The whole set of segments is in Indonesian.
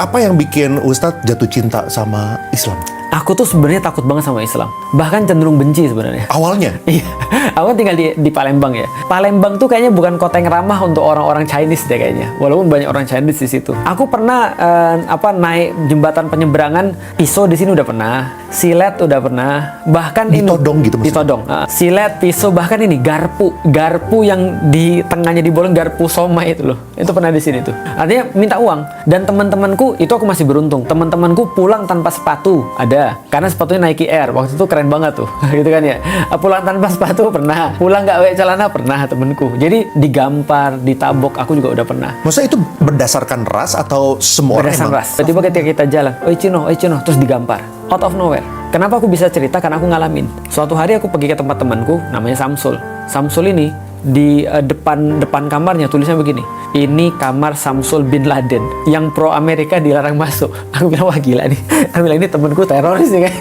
Apa yang bikin Ustadz jatuh cinta sama Islam? Aku tuh sebenarnya takut banget sama Islam. Bahkan cenderung benci sebenarnya. Awalnya? Iya, aku tinggal di Palembang ya. Palembang tuh kayaknya bukan kota yang ramah untuk orang-orang Chinese deh kayaknya. Walaupun banyak orang Chinese di situ. Aku pernah naik jembatan penyeberangan Pisau di sini udah pernah. Silet udah pernah. Bahkan Ditodong gitu maksudnya? Ditodong. Silet, Pisau, bahkan ini garpu yang di tengahnya dibolong garpu somai itu loh. Itu pernah di sini tuh. Artinya minta uang. Dan teman-temanku itu aku masih beruntung. Teman-temanku pulang tanpa sepatu ada. Karena sepatunya Nike Air. Waktu itu keren banget tuh. Gitu kan ya. Pulang tanpa sepatu pernah. Pulang nggak pakai celana pernah temenku. Jadi digampar, ditabok aku juga udah pernah. Maksudnya itu berdasarkan ras atau semua orang Berdasarkan emang? ras. Tiba-tiba ketika kita jalan, oi Cino, terus digampar. Out of nowhere. Kenapa aku bisa cerita? Karena aku ngalamin. Suatu hari aku pergi ke tempat temanku, namanya Samsul. Samsul ini di depan kamarnya tulisannya begini, ini kamar Samsul bin Laden yang pro Amerika dilarang masuk. Aku bilang, wah gila nih. Aku bilang, ini temanku teroris nih kan.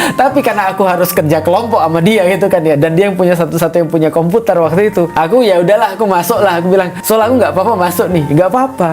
Tapi karena aku harus kerja kelompok sama dia gitu kan ya, dan dia yang punya satu-satu yang punya komputer waktu itu, aku ya udahlah, aku masuk lah. Aku bilang, soal aku nggak apa-apa masuk nih, nggak apa-apa.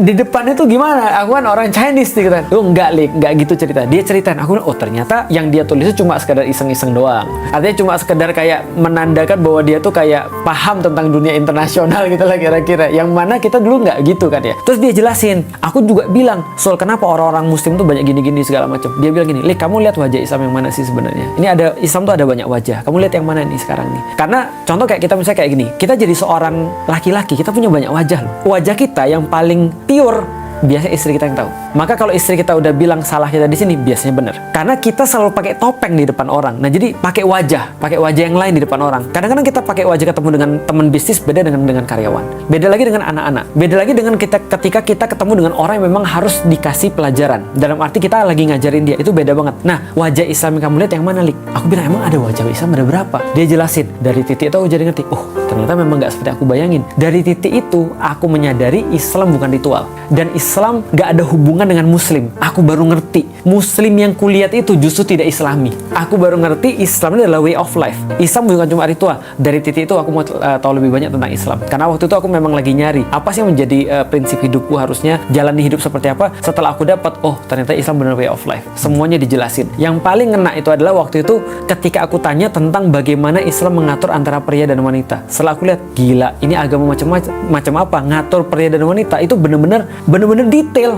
Di depan itu gimana? Aku kan orang Chinese nih kan. Oh nggak gitu cerita. Dia ceritain. Aku bilang, oh ternyata yang dia tulis itu cuma sekedar iseng-iseng doang. Artinya cuma sekedar kayak menandakan bahwa dia tuh kayak paham tentang dunia internasional gitu lah kira-kira. Yang mana kita dulu nggak gitu kan ya. Terus dia jelasin. Aku juga bilang, soal kenapa orang-orang Muslim tuh banyak gini-gini segala macam. Dia bilang gini, Lik, kamu lihat wajah Islam yang mana sih sebenarnya? Ini ada Islam tuh ada banyak wajah. Kamu lihat yang mana nih sekarang nih? Karena contoh kayak kita misalnya kayak gini, kita jadi seorang laki-laki, kita punya banyak wajah loh. Wajah kita yang paling pure biasanya istri kita yang tahu. Maka kalau istri kita udah bilang salah kita di sini, biasanya benar. Karena kita selalu pakai topeng di depan orang. Nah, jadi pakai wajah yang lain di depan orang. Kadang-kadang kita pakai wajah ketemu dengan teman bisnis, beda dengan karyawan. Beda lagi dengan anak-anak. Beda lagi dengan ketika kita ketemu dengan orang yang memang harus dikasih pelajaran. Dalam arti kita lagi ngajarin dia, itu beda banget. Nah, wajah Islam yang kamu lihat yang mana, Lik? Aku bilang, emang ada wajah Islam ada berapa? Dia jelasin. Dari titik itu aku jadi ngerti, oh ternyata memang nggak seperti aku bayangin. Dari titik itu aku menyadari Islam bukan ritual. Dan Islam gak ada hubungan dengan Muslim. Aku baru ngerti Muslim yang kulihat itu justru tidak Islami. Aku baru ngerti Islam adalah way of life. Islam bukan cuma ritual. Dari titik itu aku mau tahu lebih banyak tentang Islam. Karena waktu itu aku memang lagi nyari apa sih yang menjadi prinsip hidupku, harusnya jalani hidup seperti apa. Setelah aku dapat, oh ternyata Islam benar way of life. Semuanya dijelasin. Yang paling ngena itu adalah waktu itu ketika aku tanya tentang bagaimana Islam mengatur antara pria dan wanita. Setelah aku lihat, gila, ini agama macam apa ngatur pria dan wanita, itu bener-bener detail.